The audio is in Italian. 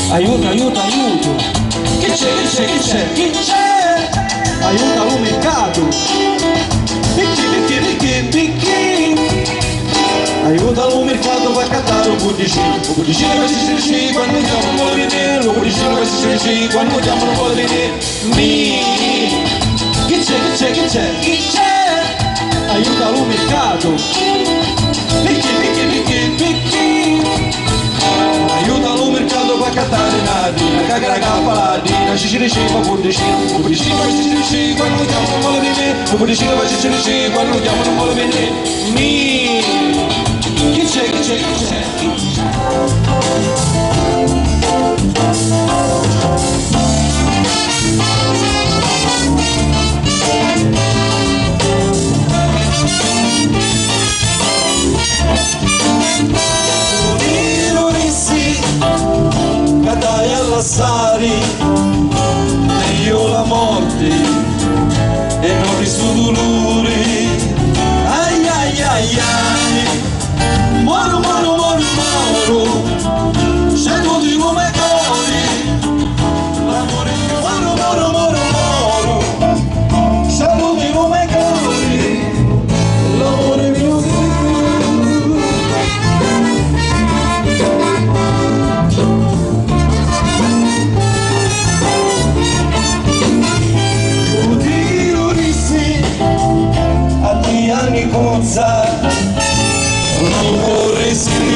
Aiuto, aiuto, aiuto. Chi c'è, chi c'è, chi c'è? Chi c'è? Aiuta lo mercato. Picchi. Aiuta lo mercato per cattare un budicino. Un budicino che si sente quando chiamo non vuole venire. Un budicino che si sente quando chiamo non vuole venire. Chi c'è, chi c'è, chi c'è? Chi c'è? Aiuta lo mercato. Picchi. Aiuta lo mercato per cattare nadina. Cagare cappaladina. Si fa budicino. Un budicino che si sente quando chiamo non vuole venire. Un budicino che si sente quando chiamo non vuole venire. Chi c'è, chi c'è, chi c'è? Catai all'assari e io la morte e non risu dolore ai ai ai ai mono mono